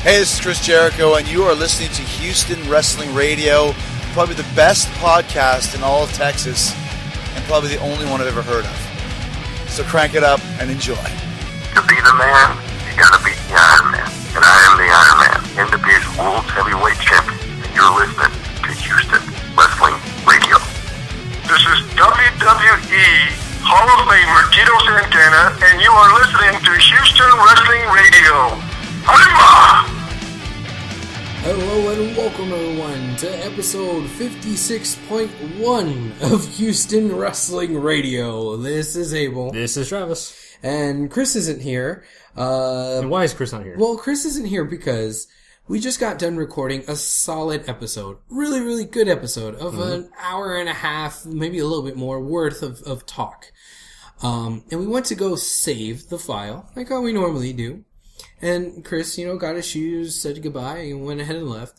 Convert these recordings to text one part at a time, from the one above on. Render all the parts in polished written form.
Hey, this is Chris Jericho, and you are listening to Houston Wrestling Radio, probably the best podcast in all of Texas, and probably the only one I've ever heard of. So crank it up and enjoy. To be the man, you gotta be the Iron Man. And I am the Iron Man, NWA's World Heavyweight Champion, and you're listening to Houston Wrestling Radio. This is WWE Hall of Famer Tito Santana, and you are listening to Houston Wrestling Radio. Arriba! Hello and welcome everyone to episode 56.1 of Houston Wrestling Radio. This is Abel. This is Travis. And Chris isn't here. And why is Chris not here? Well, Chris isn't here because we just got done recording a solid episode. Really, really good episode of an hour and a half, maybe a little bit more, worth of talk. And we went to go save the file, like how we normally do. And Chris, got his shoes, said goodbye, and went ahead and left.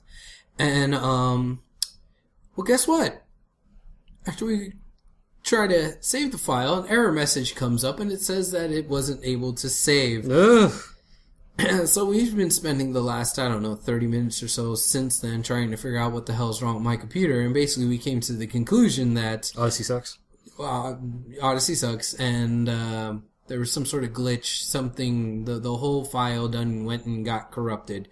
And, well, guess what? After we try to save the file, an error message comes up, and it says that it wasn't able to save. Ugh. So we've been spending the last, 30 minutes or so since then trying to figure out what the hell's wrong with my computer. And basically we came to the conclusion that Odyssey sucks. Odyssey sucks, and there was some sort of glitch, something, the whole file went and got corrupted.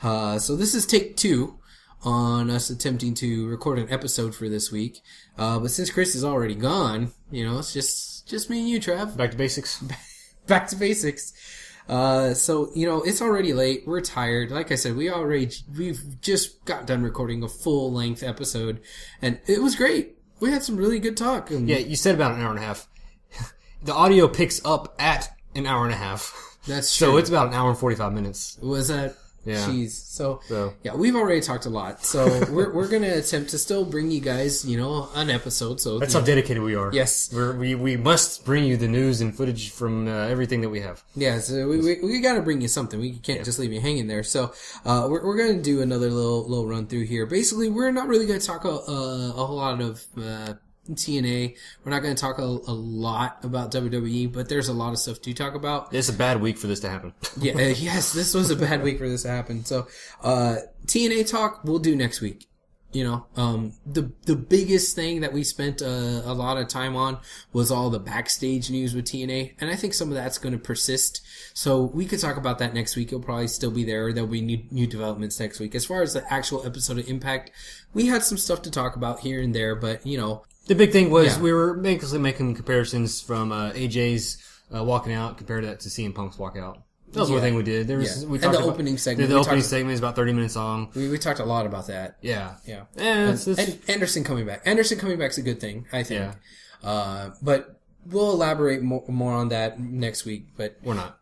So this is take 2 on us attempting to record an episode for this week. But since Chris is already gone, it's just me and you, Trav. Back to basics. Back to basics. So, it's already late. We're tired. Like I said, we've just got done recording a full length episode, and it was great. We had some really good talk. Yeah, you said about an hour and a half. The audio picks up at an hour and a half. That's true. So it's about an hour and 45 minutes. Was that? Yeah. Jeez. So, yeah, we've already talked a lot. So we're going to attempt to still bring you guys, an episode. So that's how dedicated we are. Yes. We must bring you the news and footage from everything that we have. Yeah, so we got to bring you something. We can't just leave you hanging there. So we're going to do another little run through here. Basically, we're not really going to talk a whole lot of TNA. We're not going to talk a lot about WWE, but there's a lot of stuff to talk about. It's a bad week for this to happen. Yeah, yes, this was a bad week for this to happen. So, TNA talk we'll do next week. The biggest thing that we spent a lot of time on was all the backstage news with TNA, and I think some of that's going to persist. So we could talk about that next week. It'll probably still be there. There'll be new developments next week. As far as the actual episode of Impact, we had some stuff to talk about here and there, but the big thing was we were basically making comparisons from AJ's walking out compared to CM Punk's walkout. That was one thing we did. We talked and the opening segment. The opening segment is about 30 minutes long. We talked a lot about that. Yeah. Yeah. And Anderson coming back. Anderson coming back is a good thing, I think. Yeah. But we'll elaborate more on that next week. But we're not.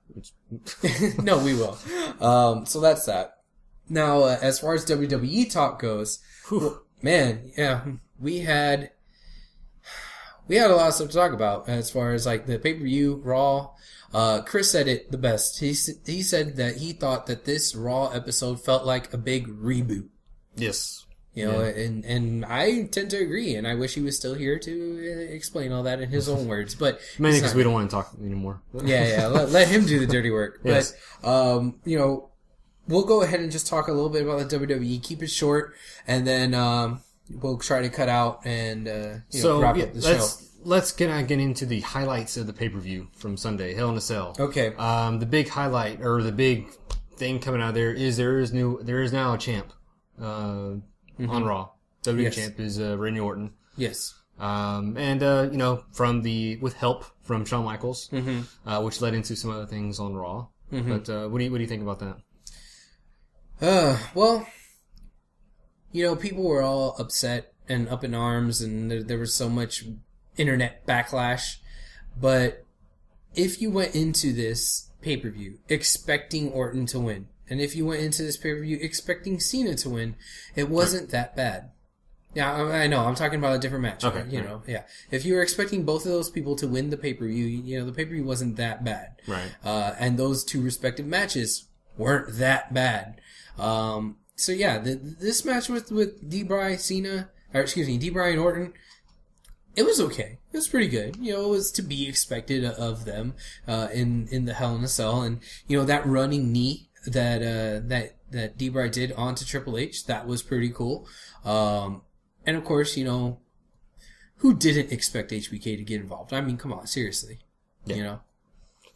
No, we will. So that's that. Now, as far as WWE talk goes, man, yeah, we had a lot of stuff to talk about as far as like the pay-per-view, Raw. Chris said it the best. He said that he thought that this Raw episode felt like a big reboot. Yes. And I tend to agree, and I wish he was still here to explain all that in his own words. But mainly because we don't want to talk anymore. Yeah. Let him do the dirty work. Yes. But we'll go ahead and just talk a little bit about the WWE. Keep it short, and then we'll try to cut out and wrap up the show. Let's get into the highlights of the pay-per-view from Sunday, Hell in a Cell. Okay. The big highlight, or the big thing coming out of there is there is now a champ on Raw. WWE champ is Randy Orton. Yes. With help from Shawn Michaels, which led into some other things on Raw. But what do you think about that? Well, people were all upset and up in arms, and there was so much internet backlash. But if you went into this pay-per-view expecting Orton to win, and if you went into this pay-per-view expecting Cena to win, it wasn't that bad. Yeah, I know. I'm talking about a different match. Okay. Yeah. If you were expecting both of those people to win the pay-per-view, the pay-per-view wasn't that bad. Right. And those two respective matches weren't that bad. So yeah, this match with D-Bry and Orton, it was okay. It was pretty good. It was to be expected of them in the Hell in a Cell, and that running knee that that D-Bry did onto Triple H. That was pretty cool. And of course, who didn't expect HBK to get involved? I mean, come on, seriously. Yeah.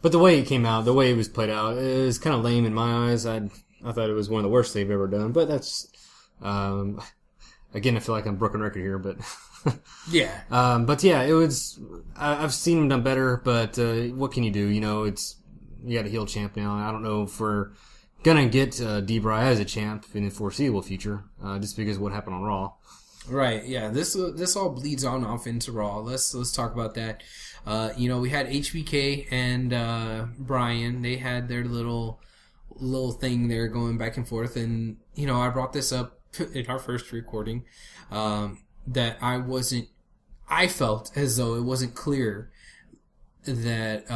But the way it came out, the way it was played out, it was kind of lame in my eyes. I thought it was one of the worst they've ever done. But that's, again, I feel like I'm broken record here, but yeah. But yeah, it was. I've seen him done better, but what can you do? You got a heel champ now. I don't know if we're gonna get D-Bry as a champ in the foreseeable future, just because of what happened on Raw. Right. Yeah. This all bleeds on off into Raw. Let's talk about that. We had HBK and Brian. They had their little thing there going back and forth, and I brought this up in our first recording that I felt as though it wasn't clear that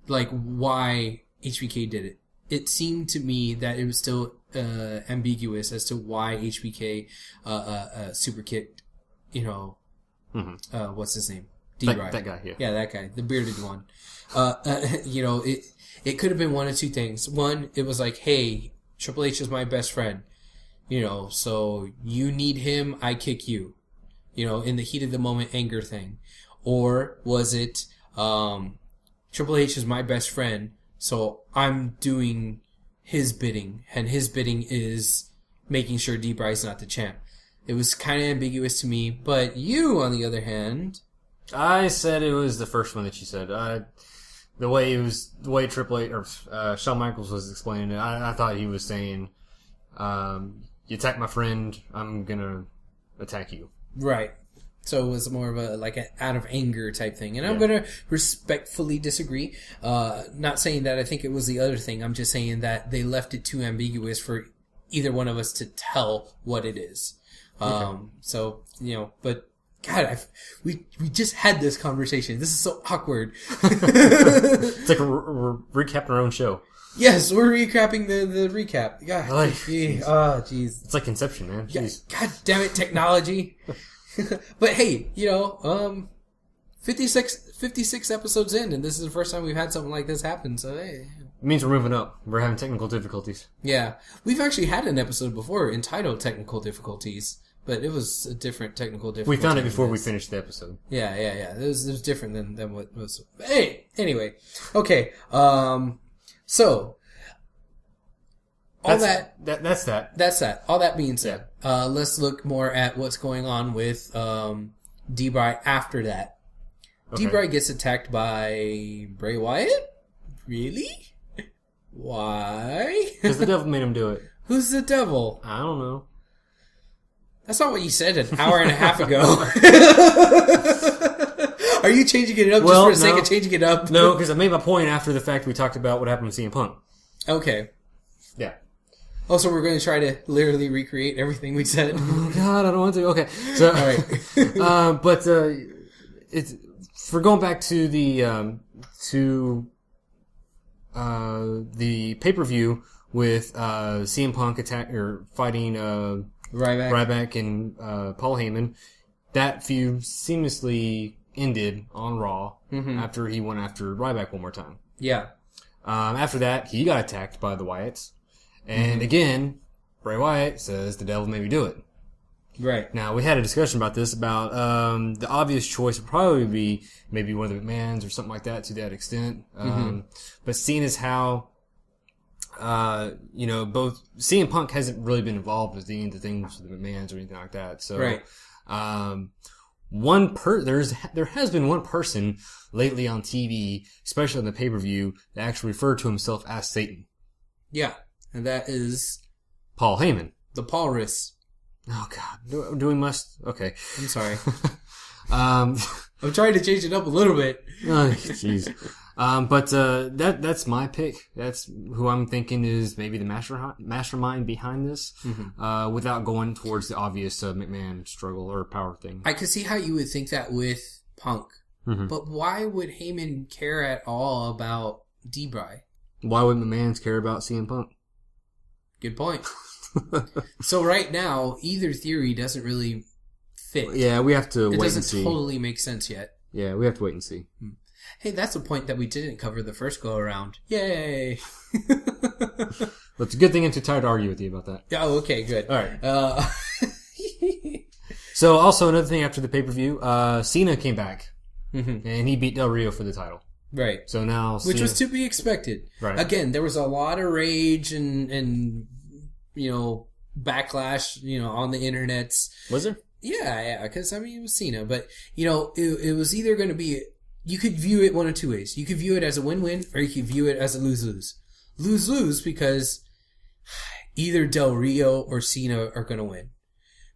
why HBK did it. It seemed to me that it was still ambiguous as to why HBK super kicked, what's his name? D-Bry. That guy, yeah. Yeah, that guy, the bearded one. It could have been one of two things. One, it was like, hey, Triple H is my best friend, so you need him, I kick you, in the heat of the moment anger thing. Or was it, Triple H is my best friend, so I'm doing his bidding, and his bidding is making sure D-Bry's not the champ. It was kind of ambiguous to me, but you, on the other hand... I said it was the first one that you said. The way Triple H or Shawn Michaels was explaining it, I thought he was saying, "You attack my friend, I'm gonna attack you." Right. So it was more of an out of anger type thing, and I'm gonna respectfully disagree. Not saying that I think it was the other thing. I'm just saying that they left it too ambiguous for either one of us to tell what it is. Okay. So but. God, we just had this conversation. This is so awkward. It's like we're recapping our own show. Yes, we're recapping the recap. God, jeez. It's like Inception, man. Jeez. God damn it, technology. But hey, 56 episodes in, and this is the first time we've had something like this happen. So hey, it means we're moving up. We're having technical difficulties. Yeah, we've actually had an episode before entitled "Technical Difficulties." But it was a different technical difficulty. We found it before we finished the episode. Yeah. It was different than what was. Hey, anyway. Okay. So. That's that. That's that. All that being said, let's look more at what's going on with, D-Bry after that. Okay. D-Bry gets attacked by Bray Wyatt? Really? Why? Because the devil made him do it. Who's the devil? I don't know. That's not what you said an hour and a half ago. Are you changing it up just for the sake of changing it up? No, because I made my point after the fact we talked about what happened with CM Punk. Okay. Yeah. Also, we're going to try to literally recreate everything we said. Oh, God, I don't want to. Okay. So, all right. But it's for going back to the pay-per-view with CM Punk fighting Ryback and Paul Heyman. That feud seamlessly ended on Raw after he went after Ryback one more time. Yeah. After that, he got attacked by the Wyatts. And again, Bray Wyatt says the devil made me do it. Right. Now, we had a discussion about this, about the obvious choice would probably be maybe one of the McMahons or something like that to that extent. But seeing as how both CM Punk hasn't really been involved with any of the things with the McMahons or anything like that. So, right. There has been one person lately on TV, especially on the pay-per-view, that actually referred to himself as Satan. Yeah, and that is Paul Heyman, the Paulrus. Oh God, do we must? Okay, I'm sorry. I'm trying to change it up a little bit. Oh, jeez. But that's my pick. That's who I'm thinking is maybe the mastermind behind this, without going towards the obvious McMahon struggle or power thing. I could see how you would think that with Punk, but why would Heyman care at all about D-Bry? Why would McMahons care about CM Punk? Good point. So right now, either theory doesn't really fit. Yeah, we have to wait and see. It doesn't totally make sense yet. Yeah, we have to wait and see. Hey, that's a point that we didn't cover the first go around. Yay! But it's a good thing I'm too tired to argue with you about that. Oh, okay, good. All right. So also another thing after the pay-per-view, Cena came back. Mm-hmm. And he beat Del Rio for the title. Right. So now Which was to be expected. Right. Again, there was a lot of rage and backlash, on the internets. Was there? Yeah, because, it was Cena. But, it was either going to be... You could view it one of two ways. You could view it as a win-win, or you could view it as a lose-lose. Lose-lose because either Del Rio or Cena are going to win.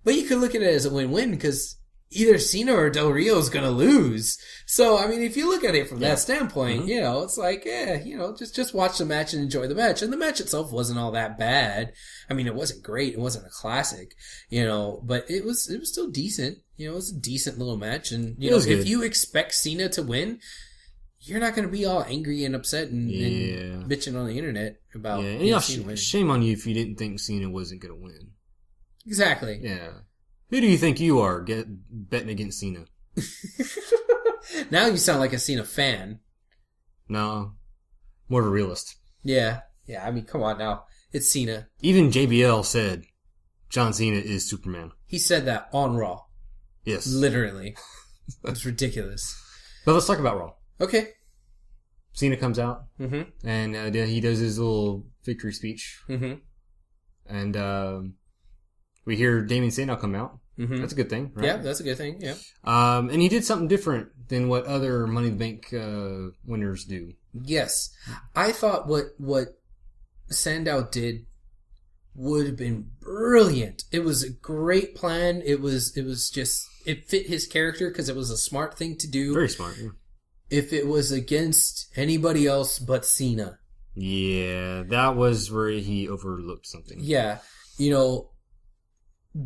But you could look at it as a win-win because either Cena or Del Rio is going to lose. So, if you look at it from that standpoint, it's like, just watch the match and enjoy the match. And the match itself wasn't all that bad. It wasn't great. It wasn't a classic, but it was still decent. It was a decent little match. And, if you expect Cena to win, you're not going to be all angry and upset and bitching on the internet about Cena winning. Shame on you if you didn't think Cena wasn't going to win. Exactly. Yeah. Who do you think you are betting against Cena? Now you sound like a Cena fan. No. More of a realist. Yeah. Yeah, come on now. It's Cena. Even JBL said John Cena is Superman. He said that on Raw. Yes. Literally. It's ridiculous. But let's talk about Raw. Okay. Cena comes out. Mm-hmm. And he does his little victory speech. Mm-hmm. And we hear Damien Sandow come out. Mm-hmm. That's a good thing, right? Yeah, that's a good thing, yeah. And he did something different than what other Money in the Bank winners do. Yes. I thought what Sandow did would have been brilliant. It was a great plan. It was just, it fit his character because it was a smart thing to do. Very smart, yeah. If it was against anybody else but Cena. Yeah, that was where he overlooked something. Yeah.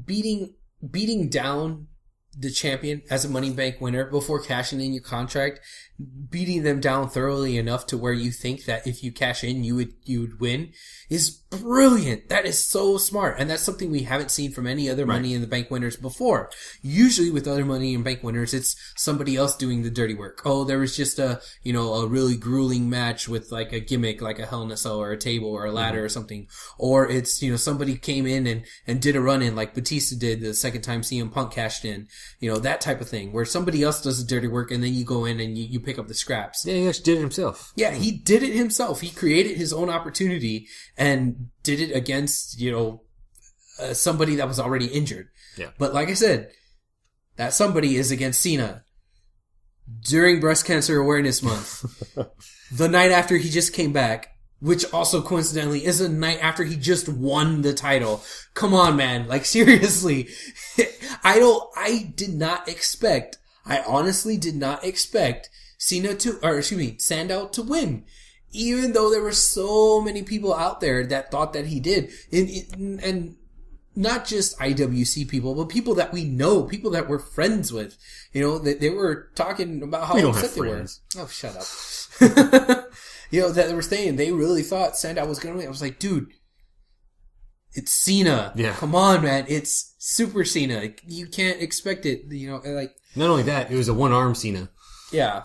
Beating down the champion as a Money in the Bank winner before cashing in your contract, beating them down thoroughly enough to where you think that if you cash in, you would win is brilliant. That is so smart. And that's something we haven't seen from any other Money in the Bank winners before. Usually with other Money in the Bank winners, it's somebody else doing the dirty work. Oh, there was just a really grueling match with like a gimmick, like a Hell in a Cell or a table or a ladder or something. Or it's, somebody came in and did a run in like Batista did the second time CM Punk cashed in. That type of thing where somebody else does the dirty work and then you go in and you pick up the scraps. Yeah, he actually did it himself. Yeah, he did it himself. He created his own opportunity and did it against, somebody that was already injured. Yeah. But like I said, that somebody is against Cena during Breast Cancer Awareness Month. The night after he just came back, which also coincidentally is a night after he just won the title. Come on, man. Like, seriously. I honestly did not expect Sandow to win. Even though there were so many people out there that thought that he did. And not just IWC people, but people that we know, people that we're friends with. They were talking about how upset they were. Oh, shut up. That they were saying they really thought Sandow was going to win. I was like, dude, it's Cena. Yeah. Come on, man. It's Super Cena. You can't expect it, Not only that, it was a one-arm Cena. Yeah.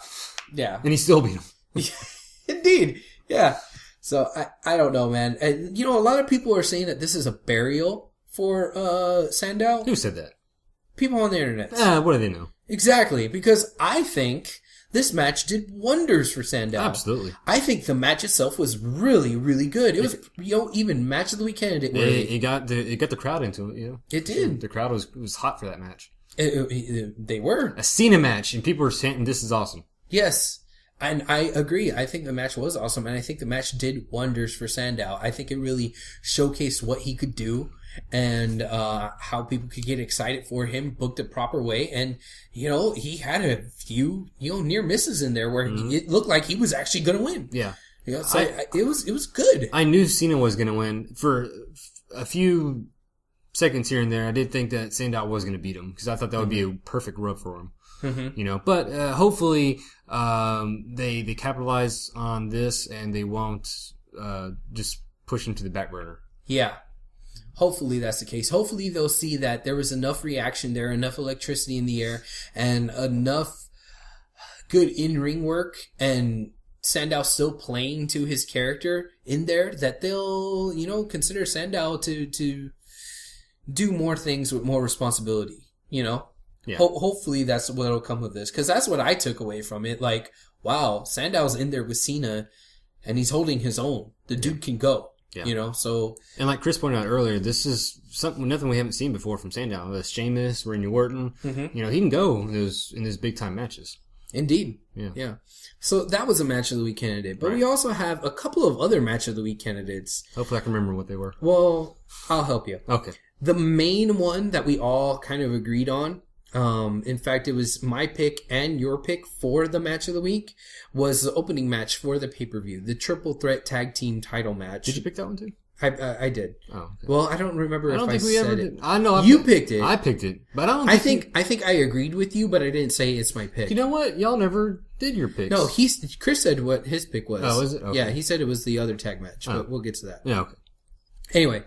Yeah. And he still beat him. Indeed. Yeah. So, I don't know, man. And, a lot of people are saying that this is a burial for Sandow. Who said that? People on the internet. What do they know? Exactly. Because I think this match did wonders for Sandow. Absolutely. I think the match itself was really, really good. It was, even match of the weekend. It got the crowd into it, It did. The crowd was hot for that match. They were. A Cena match, and people were saying, this is awesome. Yes. And I agree. I think the match was awesome, and I think the match did wonders for Sandow. I think it really showcased what he could do and how people could get excited for him, booked a proper way, and he had a few near misses in there where it looked like he was actually going to win. Yeah, so it was good. I knew Cena was going to win for a few seconds here and there. I did think that Sandow was going to beat him because I thought that would be a perfect rub for him. Mm-hmm. But hopefully they capitalize on this and they won't just push him to the back burner. Yeah. Hopefully that's the case. Hopefully they'll see that there was enough reaction there, enough electricity in the air, and enough good in-ring work and Sandow still playing to his character in there, that they'll, consider Sandow to do more things with more responsibility, Yeah. Hopefully that's what'll come of this, because that's what I took away from it. Like, wow, Sandow's in there with Cena, and he's holding his own. The dude can go. Yeah. So... And like Chris pointed out earlier, this is nothing we haven't seen before from Sandow. Sheamus, Randy Orton, he can go in those big-time matches. Indeed. Yeah. So that was a Match of the Week candidate. But we also have a couple of other Match of the Week candidates. Hopefully I can remember what they were. Well, I'll help you. Okay. The main one that we all kind of agreed on, in fact, it was my pick and your pick for the Match of the Week, was the opening match for the pay-per-view, the Triple Threat Tag Team title match. Did you pick that one too? I did. Oh, okay. Well, I don't remember if I said it. I know you picked it. I picked it, but I think I agreed with you, but I didn't say it's my pick. You know what? Y'all never did your picks. No, Chris said what his pick was. Oh, is it? Okay. Yeah, he said it was the other tag match, but we'll get to that. Yeah, okay. Anyway,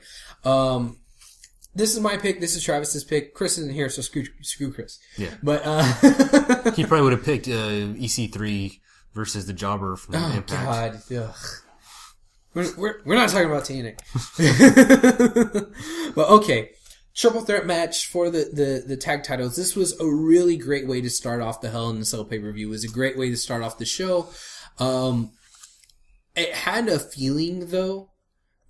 this is my pick. This is Travis's pick. Chris isn't here, so screw Chris. Yeah. But he probably would have picked EC3 versus the Jobber from Impact. God. Ugh. We're not talking about TNA. But okay. Triple threat match for the tag titles. This was a really great way to start off the Hell in a Cell pay-per-view. It was a great way to start off the show. It had a feeling, though,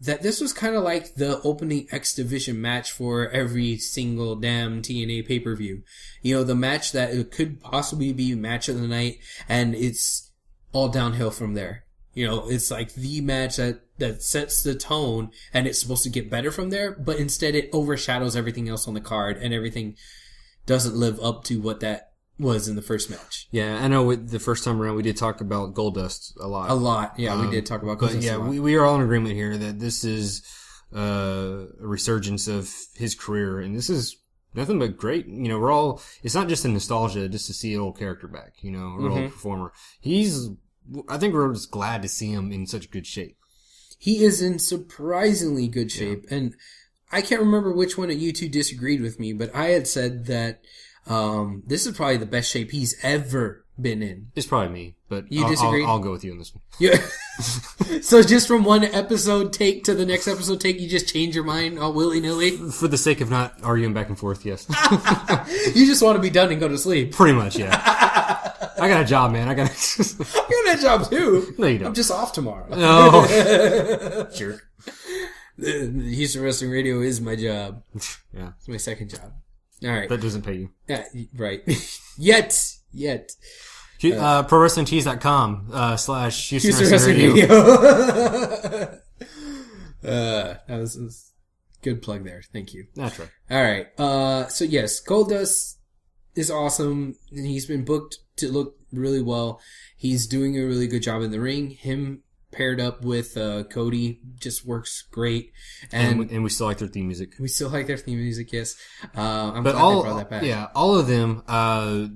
that this was kind of like the opening X Division match for every single damn TNA pay-per-view. The match that it could possibly be match of the night, and it's all downhill from there. It's like the match that sets the tone, and it's supposed to get better from there, but instead it overshadows everything else on the card, and everything doesn't live up to what that was in the first match. Yeah, I know the first time around we did talk about Goldust a lot. A lot, yeah, we did talk about Goldust a lot. We are all in agreement here that this is a resurgence of his career, and this is nothing but great. It's not just a nostalgia just to see an old character back, an old performer. I think we're just glad to see him in such good shape. He is in surprisingly good shape. Yeah. And I can't remember which one of you two disagreed with me, but I had said that this is probably the best shape he's ever been in. It's probably me, but you disagreed? I'll go with you on this one. Yeah. So just from one episode take to the next episode take, you just change your mind all willy-nilly? For the sake of not arguing back and forth, yes. You just want to be done and go to sleep. Pretty much, yeah. I got a job, man. I got a job too. No, you don't. I'm just off tomorrow. No. Jerk. The Houston Wrestling Radio is my job. Yeah. It's my second job. All right. That doesn't pay you. Yeah, right. Yet. ProWrestlingTees.com / Houston Wrestling Radio. That was a good plug there. Thank you. That's right. All right. So yes, Goldust is awesome. He's been booked to look really well. He's doing a really good job in the ring. Him paired up with Cody just works great. And we still like their theme music. We still like their theme music, yes. I'm glad they brought that back. Yeah, all of them, the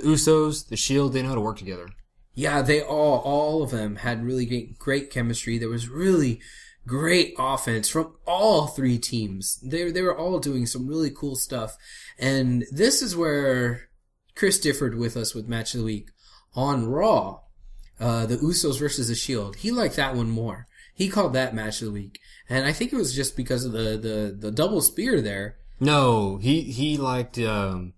Usos, the Shield, they know how to work together. Yeah, they all of them had really great chemistry. There was really great offense from all three teams. They were all doing some really cool stuff. And this is where Chris differed with us with Match of the Week. On Raw, the Usos versus the Shield, he liked that one more. He called that Match of the Week. And I think it was just because of the double spear there. No, he liked Goldust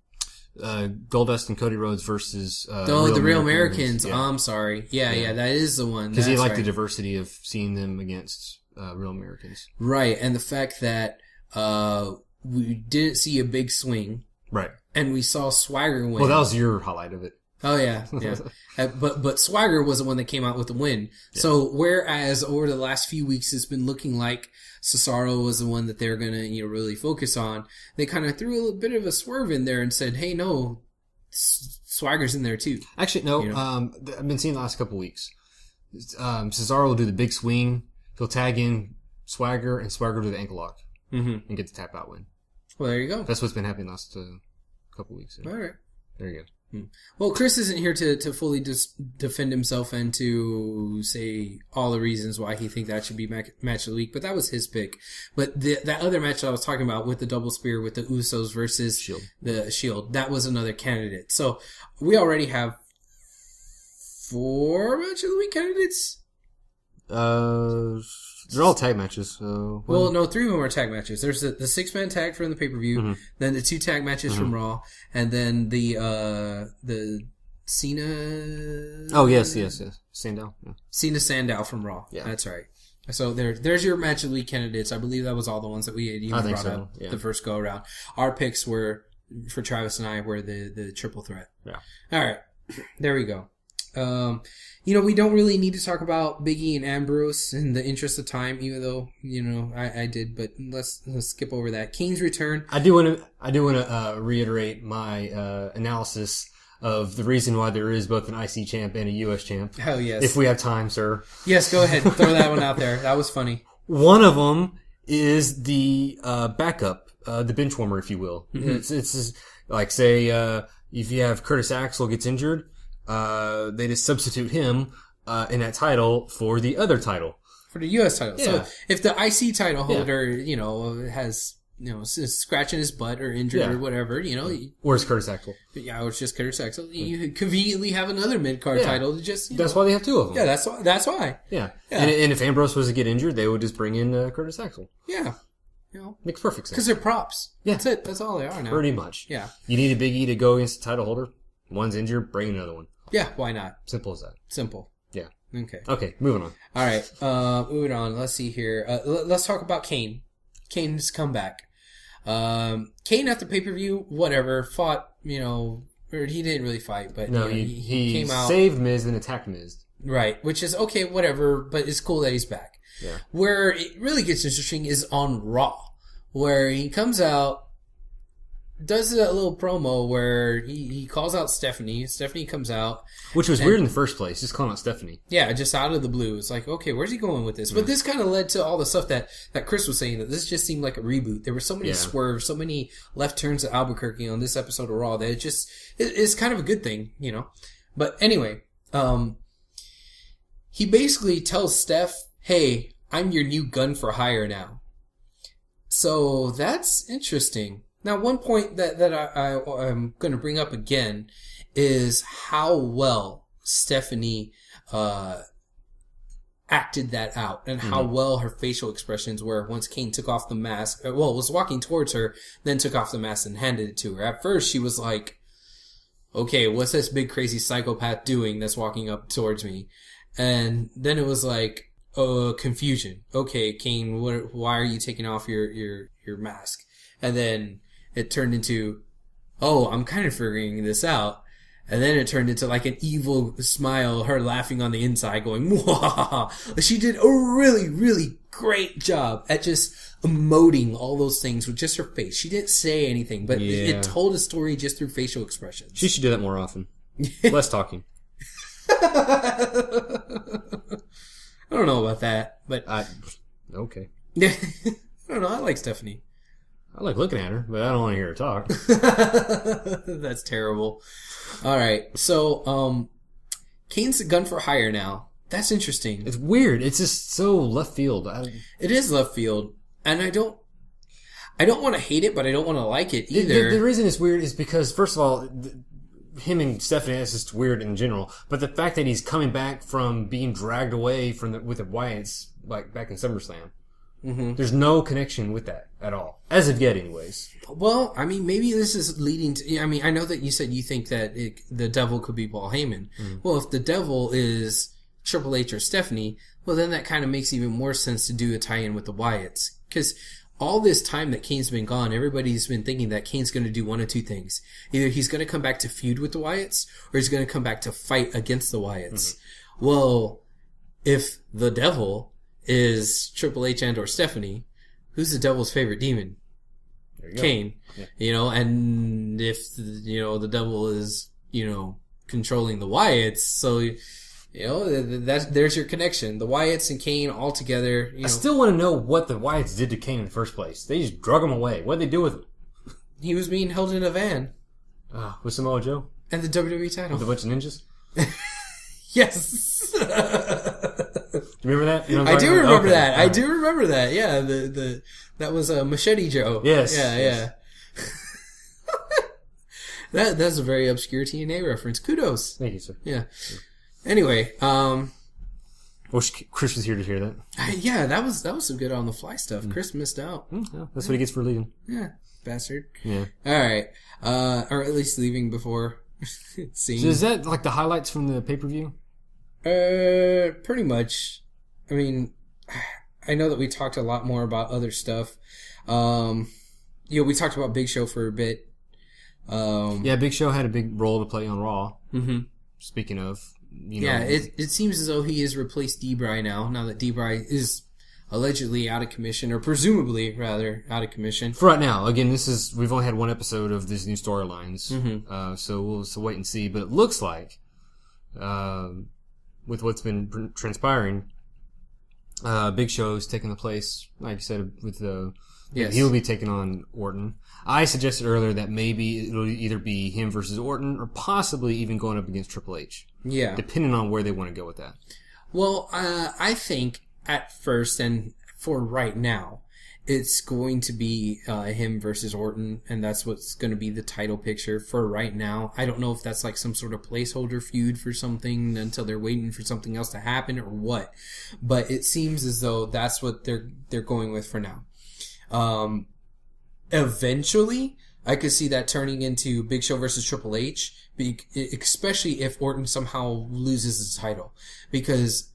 and Cody Rhodes versus the Real Americans. Yeah. I'm sorry. Yeah, that is the one. Because he liked the diversity of seeing them against Real Americans. Right, and the fact that we didn't see a big swing. Right. And we saw Swagger win. Well, that was your highlight of it. Oh, yeah. But Swagger was the one that came out with the win. Yeah. So, whereas over the last few weeks it's been looking like Cesaro was the one that they're going to really focus on, they kind of threw a little bit of a swerve in there and said, hey, no, Swagger's in there too. Actually, no. I've been seeing the last couple weeks. Cesaro will do the big swing. He'll tag in Swagger, and Swagger will do the ankle lock and get the tap out win. Well, there you go. That's what's been happening the last couple weeks. All right. There you go. Well, Chris isn't here to fully defend himself and to say all the reasons why he thinks that should be match of the week, but that was his pick. But that other match that I was talking about with the double spear with the Usos versus the Shield, that was another candidate. So we already have 4 match of the week candidates? They're all tag matches. So well, no, 3 of them are tag matches. There's the 6-man tag from the pay-per-view, then the 2 tag matches from Raw, and then the Cena... Oh, yes. Sandow. Yeah. Cena Sandow from Raw. Yeah. That's right. So there's your match of the week candidates. I believe that was all the ones that we had even brought up the first go around. Our picks were, for Travis and I, were the triple threat. Yeah. All right. There we go. We don't really need to talk about Big E and Ambrose in the interest of time, even though, I did, but let's skip over that. Kane's return. I do want to reiterate my analysis of the reason why there is both an IC champ and a US champ. Oh, yes. If we have time, sir. Yes, go ahead. Throw that one out there. That was funny. One of them is the backup, the bench warmer, if you will. Mm-hmm. It's like, say, if you have Curtis Axel gets injured, they just substitute him in that title for the other title. For the US title. Yeah. So if the IC title holder, has... is scratching his butt or injured or whatever, Where's Curtis Axel? Yeah, it's just Curtis Axel. You conveniently have another mid-card title to just, That's why they have 2 of them. Yeah, that's why. Yeah. And if Ambrose was to get injured, they would just bring in Curtis Axel. Yeah. Makes perfect sense. Because they're props. Yeah. That's it. That's all they are now. Pretty much. Yeah. You need a Big E to go against the title holder. One's injured, bring another one. Yeah, why not? Simple as that. Simple. Yeah. Okay, moving on. All right, moving on. Let's see here. Let's talk about Kane. Kane's comeback. Kane at the pay-per-view, whatever, fought, or he didn't really fight, but no, he came out, saved Miz and attacked Miz. Right, which is okay, whatever, but it's cool that he's back. Yeah. Where it really gets interesting is on Raw, where he comes out, does that little promo where he calls out Stephanie. Stephanie comes out. Which was weird in the first place, just calling out Stephanie. Yeah, just out of the blue. It's like, okay, where's he going with this? But this kind of led to all the stuff that Chris was saying, that this just seemed like a reboot. There were so many swerves, so many left turns at Albuquerque on this episode of Raw that it's kind of a good thing, But anyway, he basically tells Steph, hey, I'm your new gun for hire now. So that's interesting. Now, one point that I'm going to bring up again is how well Stephanie acted that out and how well her facial expressions were once Kane took off the mask. Was walking towards her, then took off the mask and handed it to her. At first, she was like, okay, what's this big crazy psychopath doing that's walking up towards me? And then it was like, confusion. Okay, Kane, why are you taking off your mask? And then it turned into, I'm kind of figuring this out. And then it turned into like an evil smile, her laughing on the inside, going, Mwah! She did a really, really great job at just emoting all those things with just her face. She didn't say anything, but it told a story just through facial expressions. She should do that more often. Less talking. I don't know about that, but... Okay. I don't know, I like Stephanie. I like looking at her, but I don't want to hear her talk. That's terrible. All right, so Kane's a gun for hire now. That's interesting. It's weird. It's just so left field. It is left field, and I don't want to hate it, but I don't want to like it either. The reason it's weird is because, first of all, him and Stephanie, that's just weird in general. But the fact that he's coming back from being dragged away with the Wyatts, like back in SummerSlam. Mm-hmm. There's no connection with that at all. As of yet, anyways. Well, I mean, maybe this is leading to... I mean, I know that you said you think that the devil could be Paul Heyman. Mm-hmm. Well, if the devil is Triple H or Stephanie, well, then that kind of makes even more sense to do a tie-in with the Wyatts. Because all this time that Kane's been gone, everybody's been thinking that Kane's going to do one of two things. Either he's going to come back to feud with the Wyatts, or he's going to come back to fight against the Wyatts. Mm-hmm. Well, if the devil is Triple H and or Stephanie, who's the devil's favorite demon? Kane. Yeah. And if, the devil is, controlling the Wyatts, so, there's your connection. The Wyatts and Kane all together, I still want to know what the Wyatts did to Kane in the first place. They just drug him away. What did they do with him? He was being held in a van. With Samoa Joe? And the WWE title. With a bunch of ninjas? Yes. Do you remember that? I do remember that. I do remember that. Yeah, that was Machete Joe. Yes. Yeah. That's a very obscure TNA reference. Kudos. Thank you, sir. Yeah. Anyway, Wish Chris was here to hear that. yeah, that was some good on the fly stuff. Chris missed out. Yeah, that's what he gets for leaving. Yeah, bastard. Yeah. All right, or at least leaving before seeing. So is that like the highlights from the pay-per-view? Pretty much. I mean, I know that we talked a lot more about other stuff. We talked about Big Show for a bit. Yeah, Big Show had a big role to play on Raw. Mm-hmm. Speaking of, it seems as though he has replaced D-Bry now that D-Bry is allegedly out of commission, or presumably, rather, out of commission. For right now. Again, we've only had one episode of these new storylines, so we'll wait and see. But it looks like, with what's been transpiring, Big Show's taking the place, like you said, with the... Yes. He'll be taking on Orton. I suggested earlier that maybe it'll either be him versus Orton, or possibly even going up against Triple H. Yeah. Depending on where they want to go with that. Well, I think at first, and for right now, it's going to be him versus Orton, and that's what's going to be the title picture for right now. I don't know if that's like some sort of placeholder feud for something until they're waiting for something else to happen or what. But it seems as though that's what they're going with for now. Eventually, I could see that turning into Big Show versus Triple H, especially if Orton somehow loses his title. Because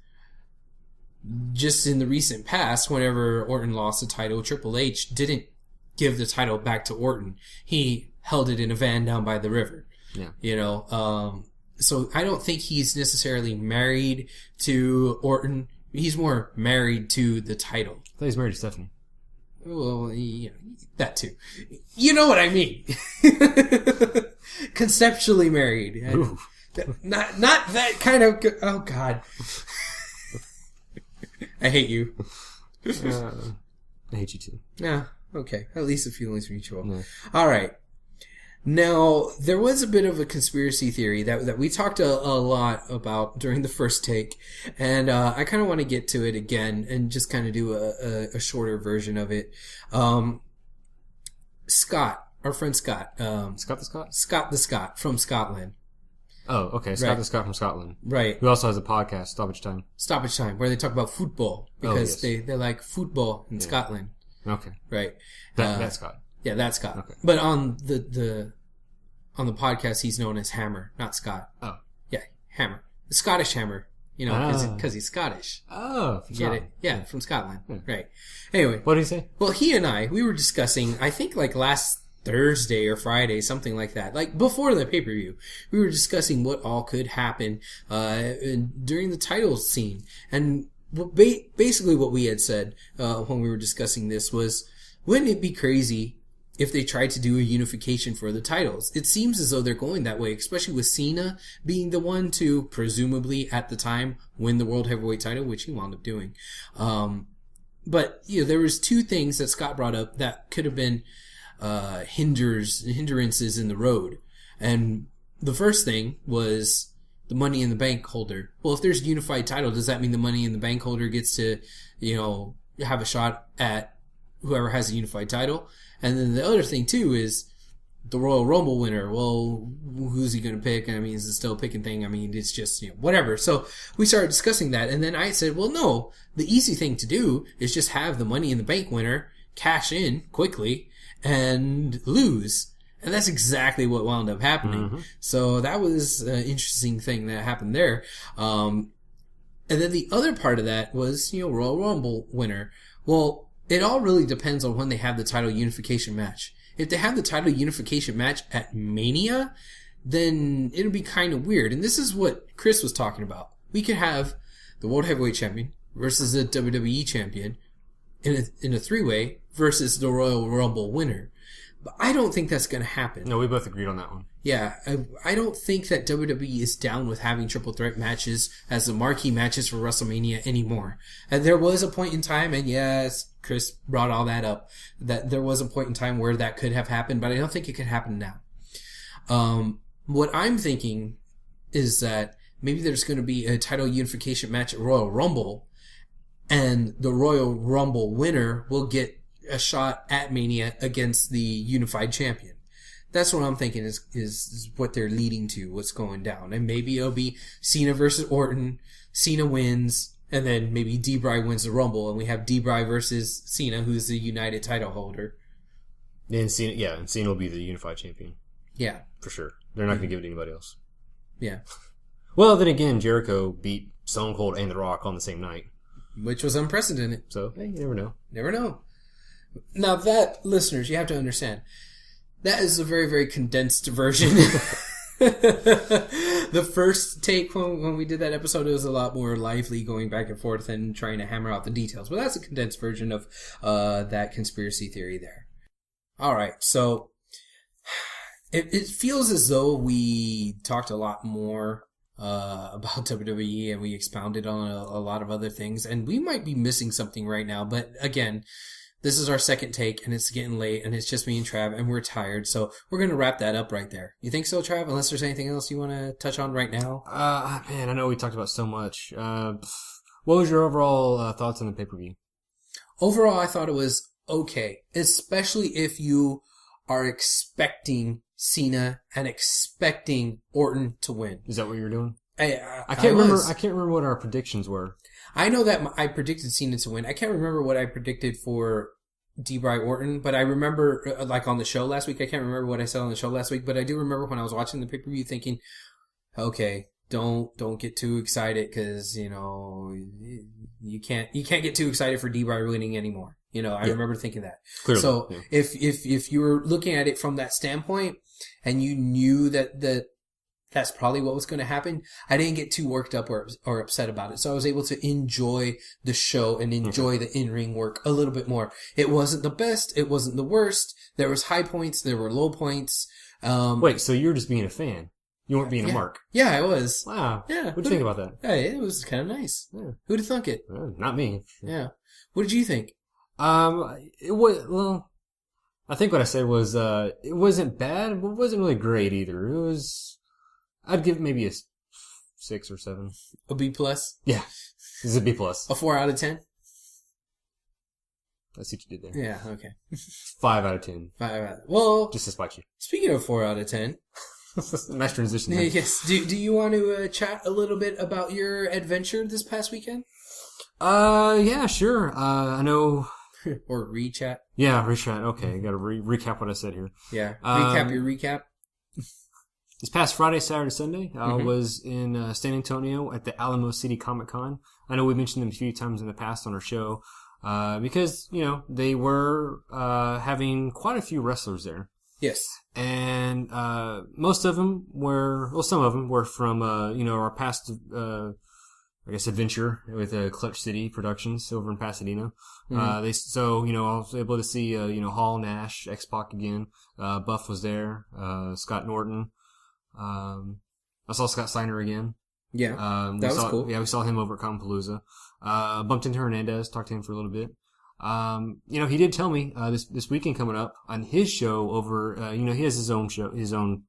just in the recent past, whenever Orton lost the title, Triple H didn't give the title back to Orton. He held it in a van down by the river. Yeah. So I don't think he's necessarily married to Orton. He's more married to the title. I thought he's married to Stephanie. Well, that too. You know what I mean. Conceptually married. Ooh. Not that kind of... Oh, God. I hate you. I hate you too. Yeah, okay. At least the feeling's mutual. Yeah. All right. Now, there was a bit of a conspiracy theory that we talked a lot about during the first take, and I kind of want to get to it again and just kind of do a shorter version of it. Scott, our friend Scott. Scott the Scott? Scott the Scott from Scotland. Oh, okay. Scott Right. the Scott from Scotland. Right. Who also has a podcast, Stoppage Time. Stoppage Time, where they talk about football, because yes. they like football in Scotland. Okay. Right. That's Scott. Yeah, that's Scott. Okay. But on the podcast, he's known as Hammer, not Scott. Oh. Yeah, Hammer. The Scottish Hammer. Because he's Scottish. Oh. From Get it? Scotland. Yeah, from Scotland. Right. Anyway. What did he say? Well, he and we were discussing, I think like last Thursday or Friday, something like that. Like before the pay-per-view, we were discussing what all could happen during the title scene. And basically what we had said when we were discussing this was, wouldn't it be crazy if they tried to do a unification for the titles? It seems as though they're going that way, especially with Cena being the one to, presumably at the time, win the World Heavyweight title, which he wound up doing. But there was two things that Scott brought up that could have been hindrances in the road. And the first thing was the Money in the Bank holder. Well, if there's a unified title, does that mean the Money in the Bank holder gets to, have a shot at whoever has a unified title? And then the other thing, too, is the Royal Rumble winner. Well, who's he going to pick? I mean, is it still a picking thing? I mean, it's just, whatever. So we started discussing that. And then I said, well, no, the easy thing to do is just have the Money in the Bank winner cash in quickly and lose. And that's exactly what wound up happening. Mm-hmm. So that was an interesting thing that happened there. And then the other part of that was, Royal Rumble winner. Well, it all really depends on when they have the title unification match. If they have the title unification match at Mania, then it'll be kind of weird. And this is what Chris was talking about. We could have the World Heavyweight Champion versus the WWE Champion in a three-way versus the Royal Rumble winner. But I don't think that's going to happen. No, we both agreed on that one. Yeah, I don't think that WWE is down with having triple threat matches as the marquee matches for WrestleMania anymore. And there was a point in time, and yes, Chris brought all that up, that there was a point in time where that could have happened, but I don't think it could happen now. What I'm thinking is that maybe there's going to be a title unification match at Royal Rumble, and the Royal Rumble winner will get a shot at Mania against the unified champion. That's what I'm thinking is what they're leading to, what's going down. And maybe it'll be Cena versus Orton. Cena wins, and then maybe D-Bry wins the Rumble, and we have D-Bry versus Cena, who's the United title holder. And Cena will be the unified champion. Yeah. For sure. They're not going to give it to anybody else. Yeah. Well, then again, Jericho beat Stone Cold and The Rock on the same night. Which was unprecedented. So, hey, you never know. Never know. Now that, listeners, you have to understand, that is a very, very condensed version. The first take when we did that episode, it was a lot more lively, going back and forth and trying to hammer out the details. But that's a condensed version of that conspiracy theory there. All right, so it feels as though we talked a lot more about WWE and we expounded on a lot of other things, and we might be missing something right now. But again, this is our second take, and it's getting late, and it's just me and Trav, and we're tired, so we're going to wrap that up right there. You think so, Trav? Unless there's anything else you want to touch on right now? Man, I know we talked about so much. What was your overall thoughts on the pay-per-view? Overall, I thought it was okay, especially if you are expecting Cena and expecting Orton to win. Is that what you were doing? I can't remember what our predictions were. I know that I predicted Cena to win. I can't remember what I predicted for D-Bry Orton, but I remember, like on the show last week, I can't remember what I said on the show last week, but I do remember when I was watching the pay-per-view thinking, okay, don't get too excited, because, you know, you can't get too excited for D-Bry winning anymore. You know, I remember thinking that. Clearly, so if you were looking at it from that standpoint, and you knew that that's probably what was going to happen, I didn't get too worked up or upset about it. So I was able to enjoy the show and enjoy the in-ring work a little bit more. It wasn't the best. It wasn't the worst. There was high points. There were low points. Wait, so you're just being a fan? You weren't being a mark? Yeah, I was. Wow. Yeah. What'd you think about that? Hey, it was kind of nice. Yeah. Who'd have thunk it? Not me. Yeah. What did you think? It was, well, I think what I said was, it wasn't bad, but it wasn't really great either. It was, I'd give it maybe a 6 or 7. A B plus? Yeah. This is a B plus. A 4 out of 10? I see what you did there. Yeah, okay. 5 out of 10. 5 out of, well, just to spite you. Speaking of 4 out of 10. Nice transition. Yes. Do you want to chat a little bit about your adventure this past weekend? Yeah, sure. I know. Or re-chat. Yeah, re-chat. Okay, gotta recap what I said here. Yeah, recap your recap. This past Friday, Saturday, Sunday, I was in San Antonio at the Alamo City Comic Con. I know we mentioned them a few times in the past on our show, because, you know, they were having quite a few wrestlers there. Yes. And most of them were, well, some of them were from, you know, our past, I guess, adventure with Clutch City Productions over in Pasadena. So, you know, I was able to see, you know, Hall, Nash, X-Pac again. Buff was there. Scott Norton. I saw Scott Steiner again. Yeah. That was cool. Yeah, we saw him over at Compalooza. Bumped into Hernandez, talked to him for a little bit. You know, he did tell me, this weekend coming up on his show over, you know, he has his own show, his own,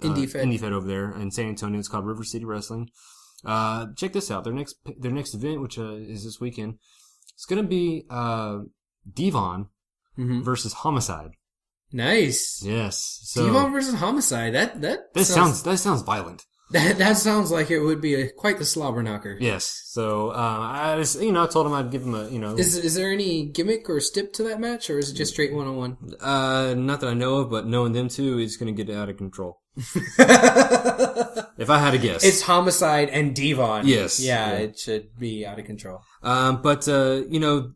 Indie Fed over there in San Antonio. It's called River City Wrestling. Check this out. Their next event, which, is this weekend, it's gonna be, Devon versus Homicide. Nice. Yes. So, Devon versus Homicide. That sounds violent. That sounds like it would be quite the slobber knocker. Yes. So, I just, you know, I told him I'd give him a, you know. Is there any gimmick or stip to that match, or is it just straight 1-on-1? Not that I know of, but knowing them two, it's gonna get out of control. If I had to guess. It's Homicide and Devon. Yes. Yeah, it should be out of control. But, you know,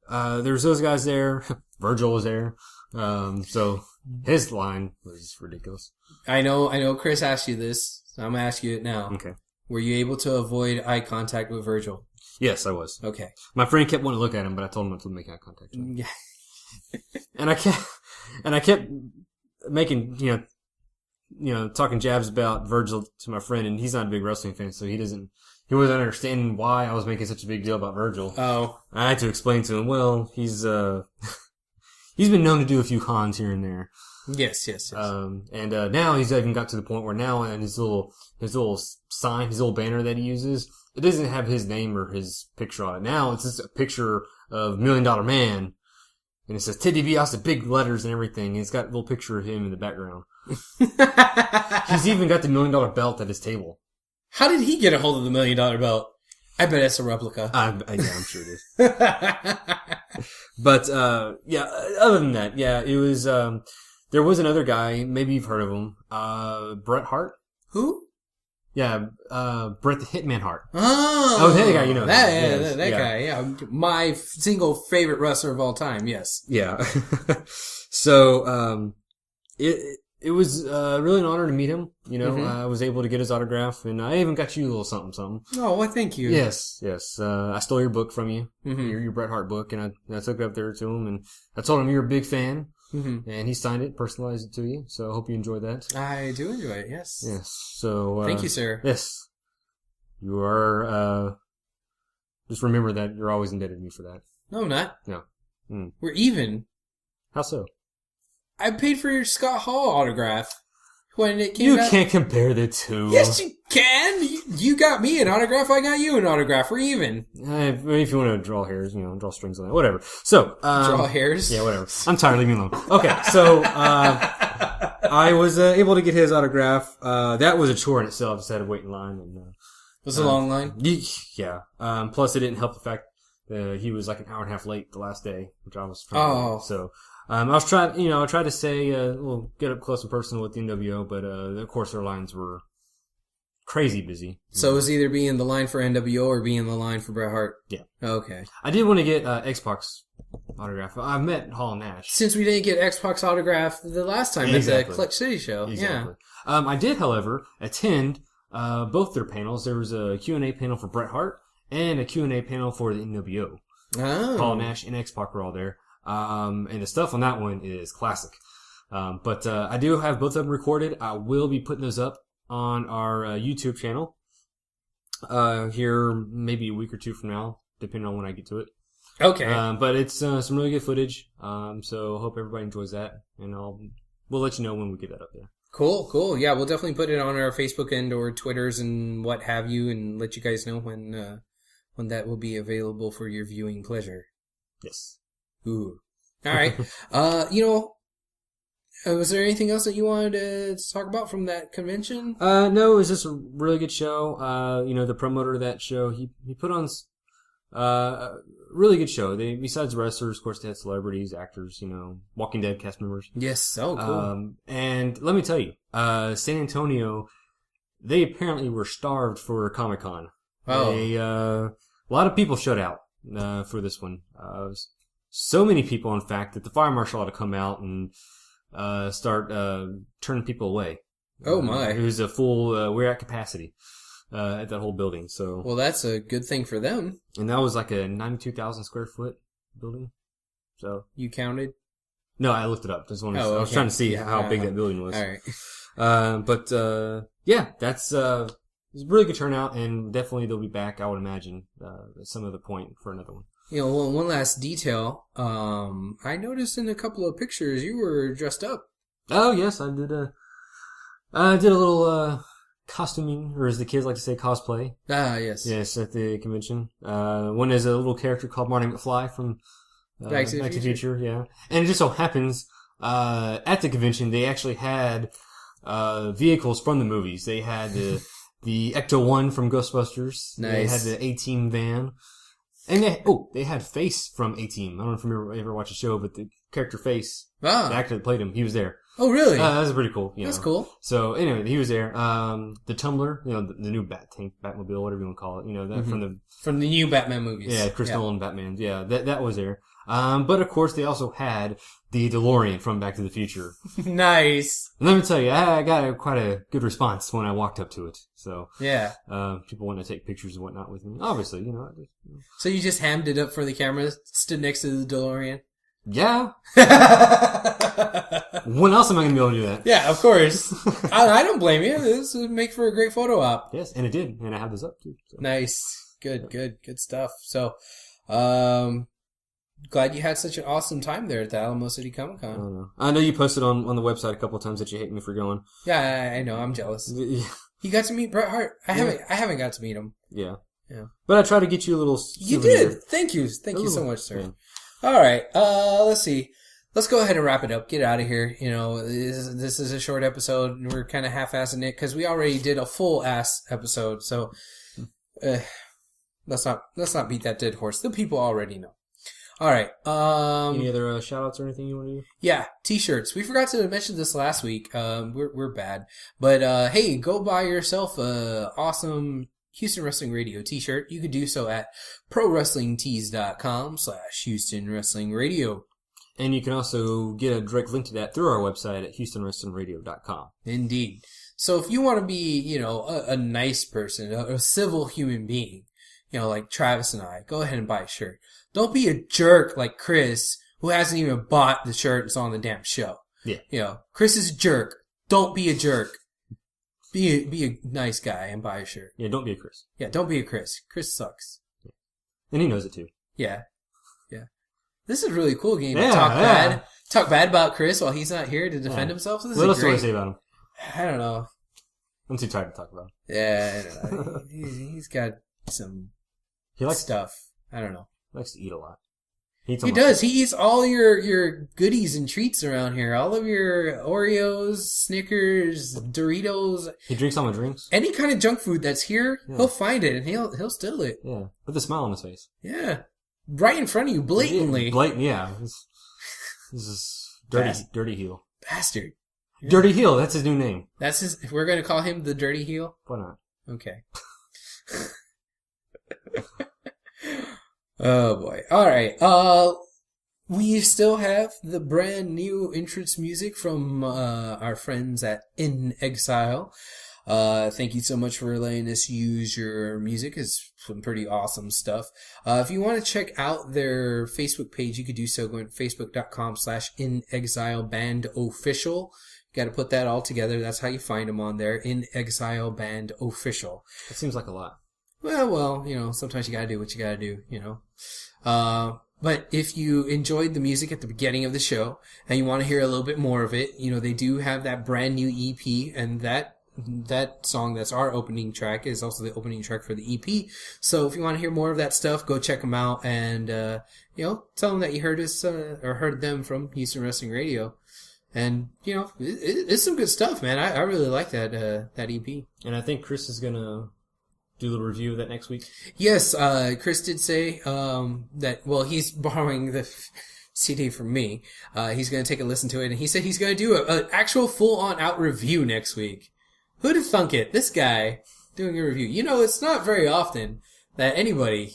there's those guys there. Virgil was there. So his line was ridiculous. I know Chris asked you this, so I'm gonna ask you it now. Okay. Were you able to avoid eye contact with Virgil? Yes, I was. Okay. My friend kept wanting to look at him, but I told him not to make eye contact with him. Yeah. And I kept making, you know, talking jabs about Virgil to my friend, and he's not a big wrestling fan, so he wasn't understanding why I was making such a big deal about Virgil. Oh. I had to explain to him, well, he's been known to do a few cons here and there. Yes. And now he's even got to the point where now in his little sign, his little banner that he uses, it doesn't have his name or his picture on it. Now it's just a picture of $1 Million Man And it says Ted DiBiase, big letters and everything. And it's got a little picture of him in the background. He's even got the $1 million belt at his table. How did he get a hold of the $1 million belt? I bet it's a replica. Yeah, I'm sure it is. But, yeah, other than that, yeah, it was, there was another guy, maybe you've heard of him, Bret Hart. Who? Yeah, Bret the Hitman Hart. Oh, that guy, you know. That guy, yeah. My single favorite wrestler of all time, yes. Yeah. So, it was, really an honor to meet him. You know, I was able to get his autograph, and I even got you a little something. Oh, well, thank you. Yes. I stole your book from you, your Bret Hart book, and I took it up there to him, and I told him you're a big fan. And he signed it, personalized it to you, so I hope you enjoyed that. I do enjoy it, yes. Yes, so... thank you, sir. Yes. You are, just remember that you're always indebted to me for that. No, I'm not. No. We're even. How so? I paid for your Scott Hall autograph when it came out. You can't compare the two. Yes, you can! You got me an autograph, I got you an autograph. We're even. If you want to draw hairs, draw strings on that, whatever. So, draw hairs? Yeah, whatever. I'm tired, leave me alone. Okay, so, I was, able to get his autograph. That was a chore in itself, just had to wait in line and, was it a long line? Yeah. Plus it didn't help the fact that he was like an hour and a half late the last day, which I was trying to. So, I was trying, I tried to say, we'll get up close and personal with the NWO, but, of course their lines were crazy busy. So it was either be in the line for NWO or be in the line for Bret Hart? Yeah. Okay. I did want to get, X-Pac's autograph. I met Hall and Nash. Since we didn't get X-Pac's autograph the last time at the Clutch City show. Exactly. Yeah. I did, however, attend, both their panels. There was a Q&A panel for Bret Hart and a Q&A panel for the NWO. Oh. Hall and Nash and X-Pac were all there. And the stuff on that one is classic. But I do have both of them recorded. I will be putting those up on our YouTube channel here maybe a week or two from now, depending on when I get to it. Okay. But it's some really good footage. So I hope everybody enjoys that, and we'll let you know when we get that up there. Cool. Yeah, we'll definitely put it on our Facebook and or Twitters and what have you, and let you guys know when that will be available for your viewing pleasure. Yes. Ooh. All right. Was there anything else that you wanted to talk about from that convention? No, it was just a really good show. The promoter of that show, he put on a really good show. Besides wrestlers, of course, they had celebrities, actors, Walking Dead cast members. Yes. Oh, cool. And let me tell you, San Antonio, they apparently were starved for Comic-Con. Oh. A lot of people showed out, for this one. So many people, in fact, that the fire marshal ought to come out and start turning people away. Oh my! It was a full. We're at capacity at that whole building. So well, that's a good thing for them. And that was like a 92,000 square foot building. So you counted? No, I looked it up. I was trying to see how big that building was. All right. But yeah, that's it was a really good turnout, and definitely they'll be back. I would imagine at some other point for another one. One last detail. I noticed in a couple of pictures you were dressed up. Oh yes, I did. I did a little costuming, or as the kids like to say, cosplay. Ah, yes. Yes, at the convention. One is a little character called Marty McFly from Back to the Future. Yeah, and it just so happens at the convention they actually had vehicles from the movies. They had the Ecto-1 from Ghostbusters. Nice. They had the A-Team van. And they had Face from A-Team. I don't know if you ever watched the show, but the character Face, the actor that played him, he was there. Oh, really? That was pretty cool. That's cool. So anyway, he was there. The Tumbler, the new Batmobile, whatever you want to call it, that from the new Batman movies. Yeah, Chris Nolan Batman. Yeah, that was there. But of course they also had the DeLorean from Back to the Future. Nice. And let me tell you, I got quite a good response when I walked up to it. So yeah, people want to take pictures and whatnot with me. Obviously, So you just hammed it up for the camera, stood next to the DeLorean. Yeah. When else am I going to be able to do that? Yeah, of course. I don't blame you. This would make for a great photo op. Yes, and it did, and I have this up too. So. Nice, good stuff. So, glad you had such an awesome time there at the Alamo City Comic Con. I know you posted on the website a couple of times that you hate me for going. Yeah, I know. I'm jealous. Yeah. You got to meet Bret Hart. I haven't got to meet him. Yeah. But I tried to get you a little souvenir. You did. Thank you so much, sir. All right. Let's see. Let's go ahead and wrap it up. Get out of here. You know, this is a short episode, and we're kind of half-assing it because we already did a full-ass episode. So, let's not beat that dead horse. The people already know. All right. Any other shout-outs or anything you want to do? Yeah, t-shirts. We forgot to mention this last week. We're bad, but hey, go buy yourself a awesome Houston Wrestling Radio t-shirt. You could do so at prowrestlingtees.com/Houston Wrestling Radio. And you can also get a direct link to that through our website at HoustonWrestlingRadio.com. Indeed. So if you want to be, you know, a nice person, a civil human being, you know, like Travis and I, go ahead and buy a shirt. Don't be a jerk like Chris, who hasn't even bought the shirt that's on the damn show. Yeah. You know, Chris is a jerk. Don't be a jerk. Be a nice guy and buy a shirt. Yeah, don't be a Chris. Yeah, don't be a Chris. Chris sucks. Yeah. And he knows it too. Yeah. Yeah. This is a really cool game. Yeah, Talk bad about Chris while he's not here to defend himself. This what else is do you great. want to say about him? I don't know. I'm too tired to talk about him. Yeah, I don't know. He's got some He likes stuff. I don't know. Likes to eat a lot. He does. He eats all your goodies and treats around here. All of your Oreos, Snickers, Doritos. He drinks all my drinks. Any kind of junk food that's here, he'll find it and he'll steal it. Yeah, with a smile on his face. Yeah, right in front of you, blatantly. Yeah. This is dirty heel. Bastard. Dirty heel. That's his new name. That's his. We're gonna call him the Dirty Heel. Why not? Okay. Oh boy. Alright. We still have the brand new entrance music from our friends at In Exile. Thank you so much for letting us use your music. It's some pretty awesome stuff. If you want to check out their Facebook page, you could do so going to facebook.com/InExileBandOfficial. You got to put that all together. That's how you find them on there. In Exile Band Official. That seems like a lot. Well, you know, sometimes you gotta do what you gotta do, you know. But if you enjoyed the music at the beginning of the show and you want to hear a little bit more of it, you know, they do have that brand new EP, and that song that's our opening track is also the opening track for the EP. So if you want to hear more of that stuff, go check them out and, you know, tell them that you heard us, or heard them from Houston Wrestling Radio. And, you know, it's some good stuff, man. I really like that EP. And I think Chris is gonna do a little review of that next week. Yes, Chris did say that, well, he's borrowing the CD from me. He's going to take a listen to it, and he said he's going to do an actual full-on out review next week. Who'd have thunk it? This guy doing a review. You know, it's not very often that anybody,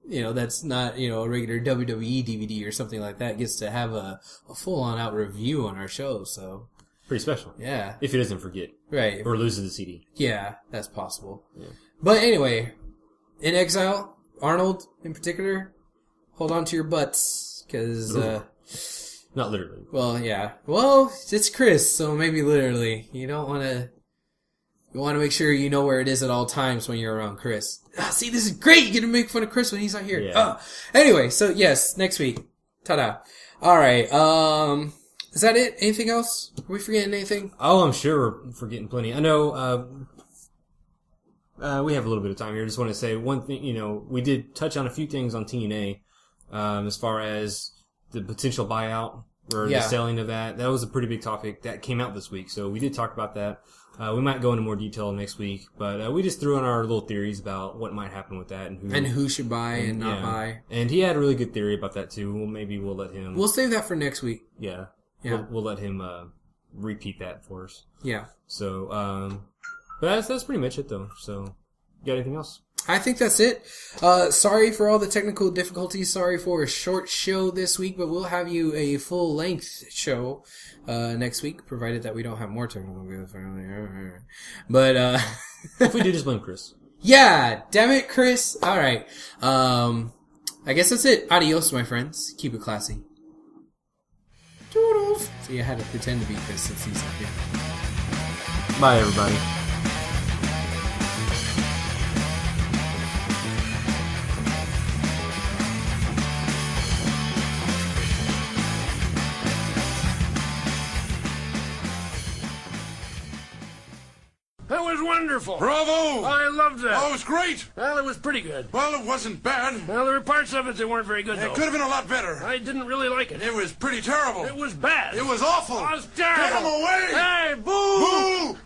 you know, that's not, you know, a regular WWE DVD or something like that gets to have a full-on out review on our show, so. Pretty special. Yeah. If he doesn't forget. Right. Or loses the CD. Yeah, that's possible. Yeah. But anyway, In Exile, Arnold in particular, hold on to your butts, because, not literally. well, yeah. Well, it's Chris, so maybe literally. You don't want to, you want to make sure you know where it is at all times when you're around Chris. See, this is great! You get to make fun of Chris when he's not here. Yeah. Anyway, so yes, next week. Ta-da. Alright, is that it? Anything else? Are we forgetting anything? Oh, I'm sure we're forgetting plenty. I know, we have a little bit of time here. I just want to say one thing, you know, we did touch on a few things on TNA, as far as the potential buyout or the selling of that. That was a pretty big topic that came out this week, so we did talk about that. We might go into more detail next week, but we just threw in our little theories about what might happen with that and who should buy and not buy. And he had a really good theory about that too. Well, maybe we'll let him. We'll save that for next week. Yeah. Yeah. We'll let him repeat that for us. Yeah. So, but that's pretty much it though. So, you got anything else? I think that's it. Sorry for all the technical difficulties. Sorry for a short show this week, but we'll have you a full-length show next week, provided that we don't have more technical difficulties. But, if we do, just blame Chris. Yeah, damn it, Chris. All right. I guess that's it. Adios, my friends. Keep it classy. Toodles. See, I had to pretend to be Chris since he's not here. Bye, everybody. That was wonderful. Bravo! I loved that. Oh, it was great. Well, it was pretty good. Well, it wasn't bad. Well, there were parts of it that weren't very good, though. It could have been a lot better. I didn't really like it. It was pretty terrible. It was bad. It was awful. It was terrible. Get him away! Hey, boo! Boo!